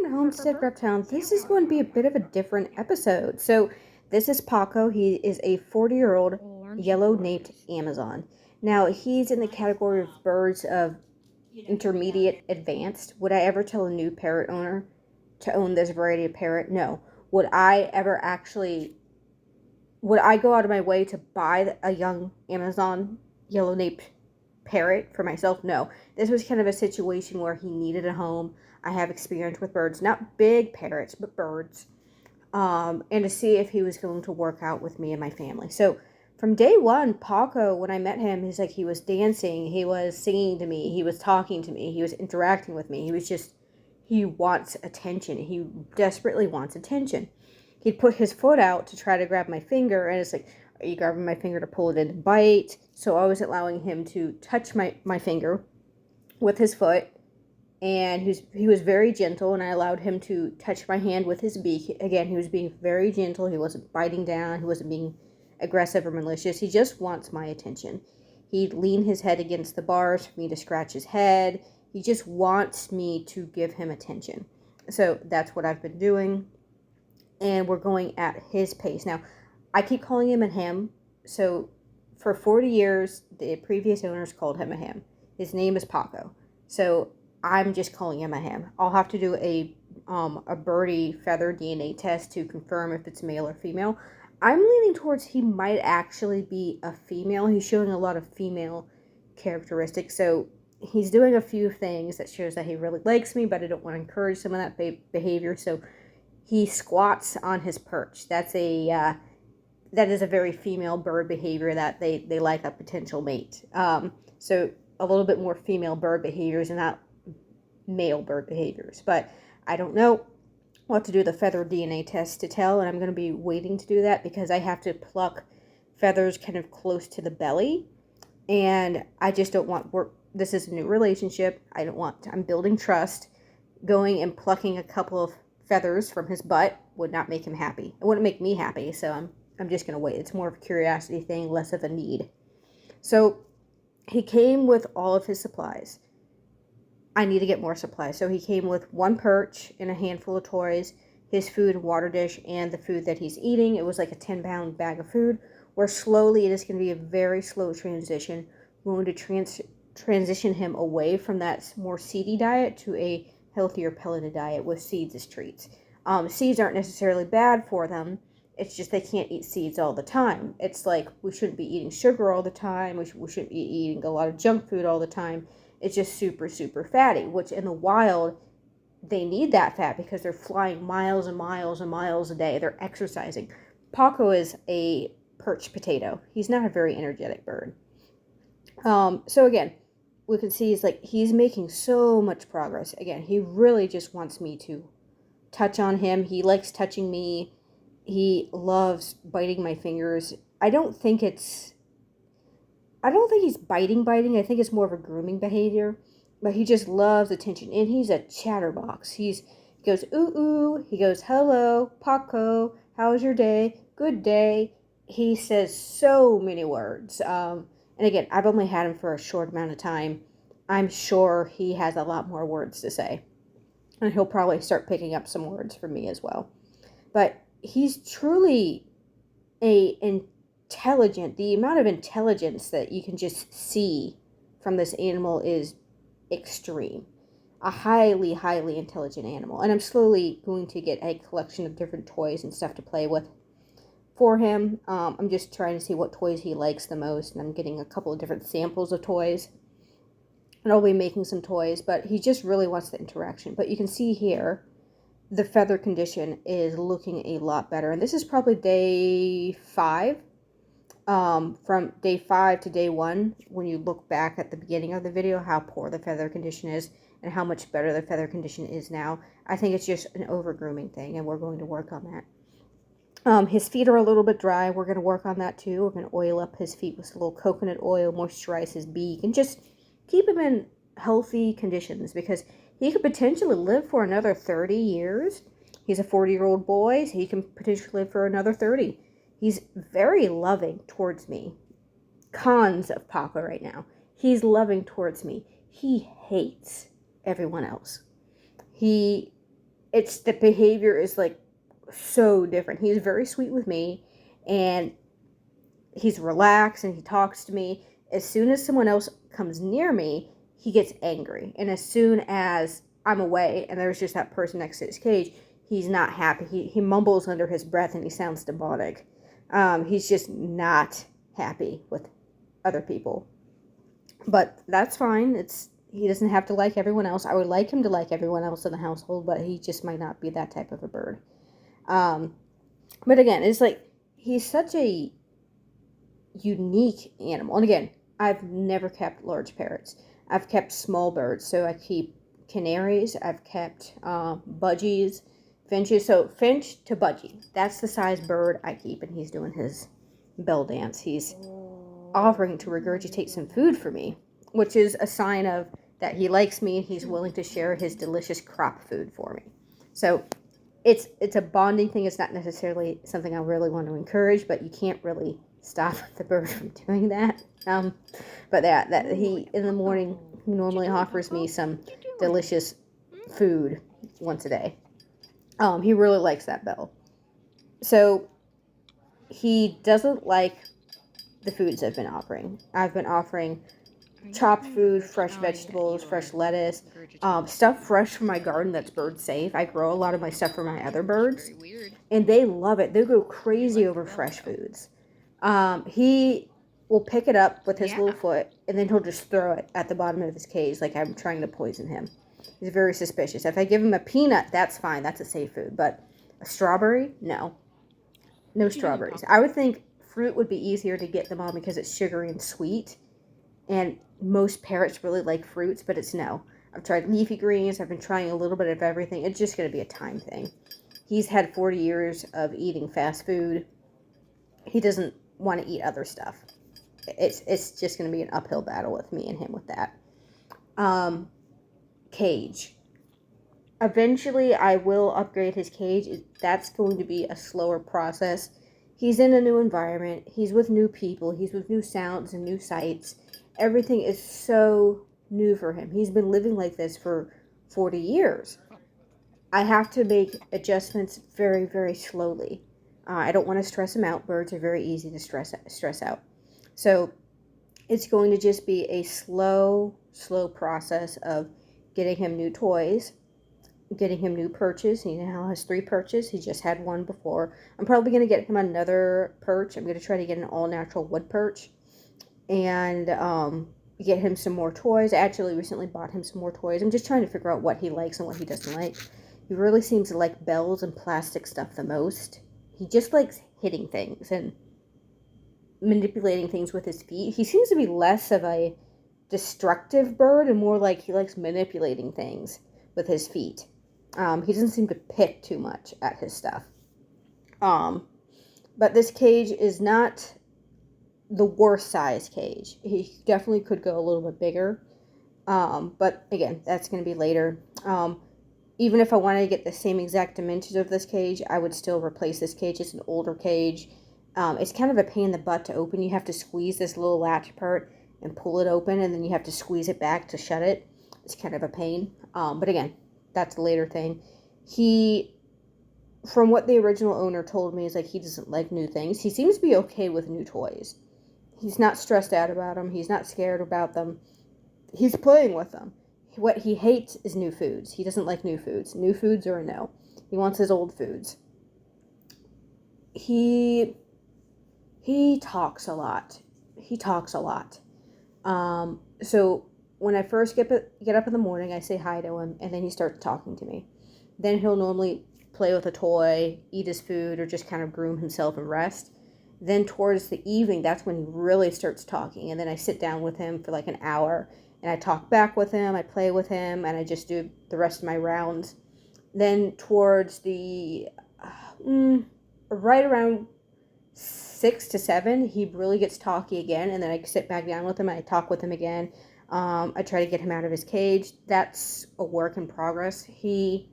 welcome to Homestead Reptile. This is going to be a bit of a different episode. So, this is Paco. He is a 40-year-old yellow-naped Amazon. Now, he's in the category of birds of intermediate advanced. Would I ever tell a new parrot owner to own this variety of parrot? No. Would I go out of my way to buy a young Amazon yellow-naped parrot for myself? No. This was kind of a situation where he needed a home. I have experience with birds, not big parrots, but birds, and to see if he was going to work out with me and my family. So from day one, Paco, when I met him, he was dancing, he was singing to me, he was talking to me, he was interacting with me. He wants attention. He desperately wants attention. He'd put his foot out to try to grab my finger, and it's like, are you grabbing my finger to pull it in to bite? So I was allowing him to touch my finger with his foot, and he was very gentle, and I allowed him to touch my hand with his beak. Again, he was being very gentle. He wasn't biting down. He wasn't being aggressive or malicious. He just wants my attention. He'd lean his head against the bars for me to scratch his head. He just wants me to give him attention. So that's what I've been doing, and we're going at his pace. Now, I keep calling him a him. So for 40 years, the previous owners called him a him. His name is Paco. So I'm just calling him a him. I'll have to do a birdie feather DNA test to confirm if it's male or female. I'm leaning towards he might actually be a female. He's showing a lot of female characteristics. So he's doing a few things that shows that he really likes me, but I don't want to encourage some of that behavior. So he squats on his perch. That is a very female bird behavior that they like a potential mate. So a little bit more female bird behaviors and not male bird behaviors. But I don't know what to do the feather DNA test to tell, and I'm going to be waiting to do that because I have to pluck feathers kind of close to the belly, and I just don't want this is a new relationship. I'm building trust. Going and plucking a couple of feathers from his butt would not make him happy. It wouldn't make me happy, so I'm just going to wait. It's more of a curiosity thing, less of a need. So he came with all of his supplies. I need to get more supplies. So he came with one perch and a handful of toys, his food and water dish, and the food that he's eating. It was like a 10-pound bag of food, where slowly it is going to be a very slow transition. We're going to transition him away from that more seedy diet to a healthier pelleted diet with seeds as treats. Seeds aren't necessarily bad for them. It's just they can't eat seeds all the time. It's like we shouldn't be eating sugar all the time. We shouldn't be eating a lot of junk food all the time. It's just super, super fatty, which in the wild, they need that fat because they're flying miles and miles and miles a day. They're exercising. Paco is a perch potato. He's not a very energetic bird. So again, we can see he's making so much progress. Again, he really just wants me to touch on him. He likes touching me. He loves biting my fingers. I don't think he's biting. I think it's more of a grooming behavior. But he just loves attention. And he's a chatterbox. He goes, ooh, ooh. He goes, hello, Paco. How's your day? Good day. He says so many words. And again, I've only had him for a short amount of time. I'm sure he has a lot more words to say. And he'll probably start picking up some words from me as well. But he's truly intelligent. The amount of intelligence that you can just see from this animal is extreme. A highly, highly intelligent animal. And I'm slowly going to get a collection of different toys and stuff to play with for him. I'm just trying to see what toys he likes the most, and I'm getting a couple of different samples of toys. And I'll be making some toys, but he just really wants the interaction. But you can see here, the feather condition is looking a lot better. And this is probably day 5. From day 5 to day 1, when you look back at the beginning of the video, how poor the feather condition is and how much better the feather condition is now. I think it's just an over-grooming thing, and we're going to work on that. His feet are a little bit dry. We're going to work on that too. We're going to oil up his feet with a little coconut oil, moisturize his beak, and just keep him in healthy conditions because he could potentially live for another 30 years. He's a 40-year-old boy, so he can potentially live for another 30. He's very loving towards me. Cons of Paco right now. He's loving towards me. He hates everyone else. He it's the behavior is like so different. He's very sweet with me, and he's relaxed, and he talks to me. As soon as someone else comes near me, he gets angry. And as soon as I'm away and there's just that person next to his cage, he's not happy. He mumbles under his breath and he sounds demonic. He's just not happy with other people. But that's fine. He doesn't have to like everyone else. I would like him to like everyone else in the household, but he just might not be that type of a bird. But again, it's like he's such a unique animal. And again, I've never kept large parrots. I've kept small birds. So I keep canaries. I've kept budgies, finches. So finch to budgie. That's the size bird I keep. And he's doing his bell dance. He's offering to regurgitate some food for me, which is a sign of that he likes me and he's willing to share his delicious crop food for me. So it's a bonding thing. It's not necessarily something I really want to encourage, but you can't really stop the bird from doing that. But that he in the morning he normally offers me some delicious food once a day. He really likes that bell. So he doesn't like the foods I've been offering. I've been offering chopped food, fresh vegetables, fresh lettuce, stuff fresh from my garden that's bird safe. I grow a lot of my stuff for my other birds, and they love it. They go crazy over fresh foods. He will pick it up with his little foot, and then he'll just throw it at the bottom of his cage like I'm trying to poison him. He's very suspicious. If I give him a peanut, that's fine. That's a safe food. But a strawberry, no. No strawberries. I would think fruit would be easier to get them on because it's sugary and sweet. And most parrots really like fruits, but it's no. I've tried leafy greens. I've been trying a little bit of everything. It's just going to be a time thing. He's had 40 years of eating fast food. He doesn't want to eat other stuff. It's just going to be an uphill battle with me and him with that. Cage. Eventually, I will upgrade his cage. That's going to be a slower process. He's in a new environment. He's with new people. He's with new sounds and new sights. Everything is so new for him. He's been living like this for 40 years. I have to make adjustments very, very slowly. I don't want to stress him out. Birds are very easy to stress out. So it's going to just be a slow process of getting him new toys, getting him new perches. He now has 3 perches. He just had one before. I'm probably going to get him another perch. I'm going to try to get an all-natural wood perch and get him some more toys. I actually recently bought him some more toys. I'm just trying to figure out what he likes and what he doesn't like. He really seems to like bells and plastic stuff the most. He just likes hitting things and manipulating things with his feet. He seems to be less of a destructive bird and more like he likes manipulating things with his feet. He doesn't seem to pick too much at his stuff. But this cage is not the worst size cage. He definitely could go a little bit bigger. But again, that's going to be later. Even if I wanted to get the same exact dimensions of this cage, I would still replace this cage. It's an older cage. It's kind of a pain in the butt to open. You have to squeeze this little latch part and pull it open, and then you have to squeeze it back to shut it. It's kind of a pain. But again, that's a later thing. From what the original owner told me, is like he doesn't like new things. He seems to be okay with new toys. He's not stressed out about them. He's not scared about them. He's playing with them. What he hates is new foods. He doesn't like new foods. New foods are a no. He wants his old foods. He talks a lot. So when I first get up in the morning, I say hi to him, and then he starts talking to me. Then he'll normally play with a toy, eat his food, or just kind of groom himself and rest. Then towards the evening, that's when he really starts talking. And then I sit down with him for like an hour, and I talk back with him, I play with him, and I just do the rest of my rounds. Then towards the, right around 6 to 7, he really gets talky again, and then I sit back down with him, and I talk with him again. I try to get him out of his cage. That's a work in progress. He's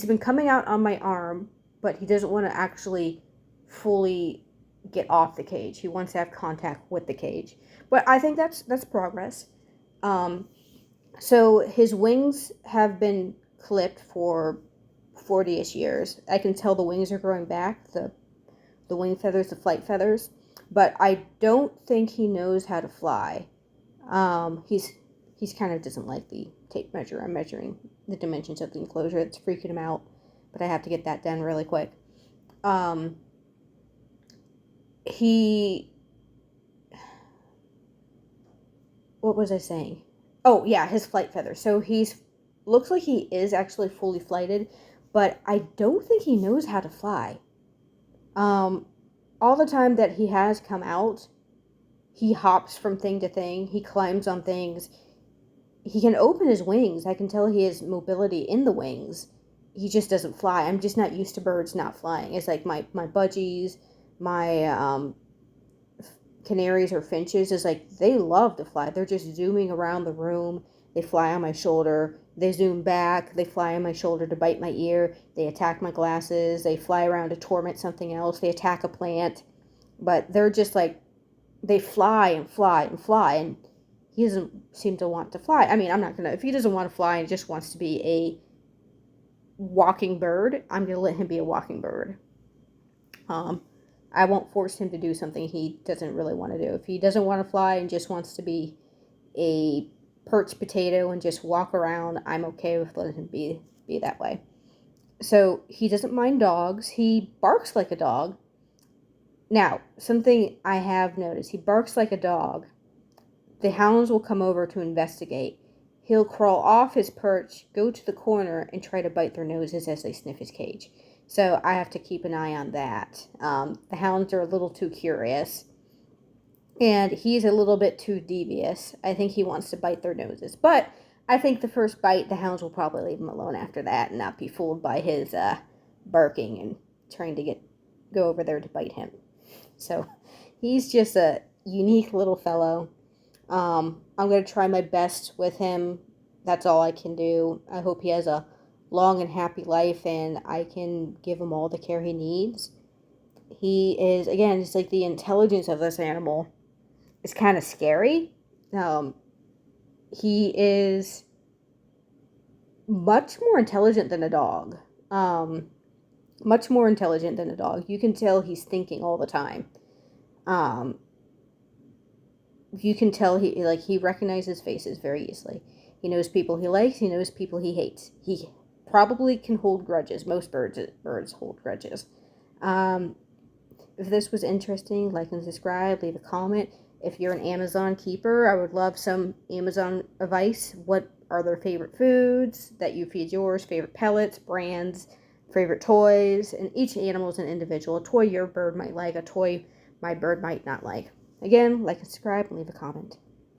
been coming out on my arm, but he doesn't want to actually fully get off the cage. He wants to have contact with the cage. But I think that's progress. So his wings have been clipped for 40-ish years. I can tell the wings are growing back, the wing feathers, the flight feathers, but I don't think he knows how to fly. He's kind of doesn't like the tape measure. I'm measuring the dimensions of the enclosure. It's freaking him out, but I have to get that done really quick. He, what was I saying? Oh yeah, his flight feathers. So looks like he is actually fully flighted, but I don't think he knows how to fly. All the time that he has come out, he hops from thing to thing. He climbs on things. He can open his wings. I can tell he has mobility in the wings. He just doesn't fly. I'm just not used to birds not flying. It's like my budgies, my canaries or finches is like, they love to fly. They're just zooming around the room. They fly on my shoulder. They zoom back. They fly on my shoulder to bite my ear. They attack my glasses. They fly around to torment something else. They attack a plant. But they're just like, they fly and fly and fly, and he doesn't seem to want to fly. I mean, I'm not gonna, if he doesn't want to fly and just wants to be a walking bird, I'm gonna let him be a walking bird. I won't force him to do something he doesn't really want to do. If he doesn't want to fly and just wants to be a perch potato and just walk around, I'm okay with letting him be that way. So he doesn't mind dogs. He barks like a dog. Now, something I have noticed, he barks like a dog. The hounds will come over to investigate. He'll crawl off his perch, go to the corner, and try to bite their noses as they sniff his cage. So I have to keep an eye on that. The hounds are a little too curious. And he's a little bit too devious. I think he wants to bite their noses. But I think the first bite, the hounds will probably leave him alone after that and not be fooled by his barking and trying to go over there to bite him. So he's just a unique little fellow. I'm going to try my best with him. That's all I can do. I hope he has a long and happy life and I can give him all the care he needs. He is, again, just like the intelligence of this animal is kind of scary. He is much more intelligent than a dog. Much more intelligent than a dog. You can tell he's thinking all the time. You can tell he recognizes faces very easily. He knows people he likes. He knows people he hates. He probably can hold grudges. Most birds hold grudges. If this was interesting, like and subscribe. Leave a comment. If you're an Amazon keeper, I would love some Amazon advice. What are their favorite foods that you feed yours? Favorite pellets, brands, favorite toys, and each animal is an individual. A toy your bird might like, a toy my bird might not like. Again, like and subscribe and leave a comment.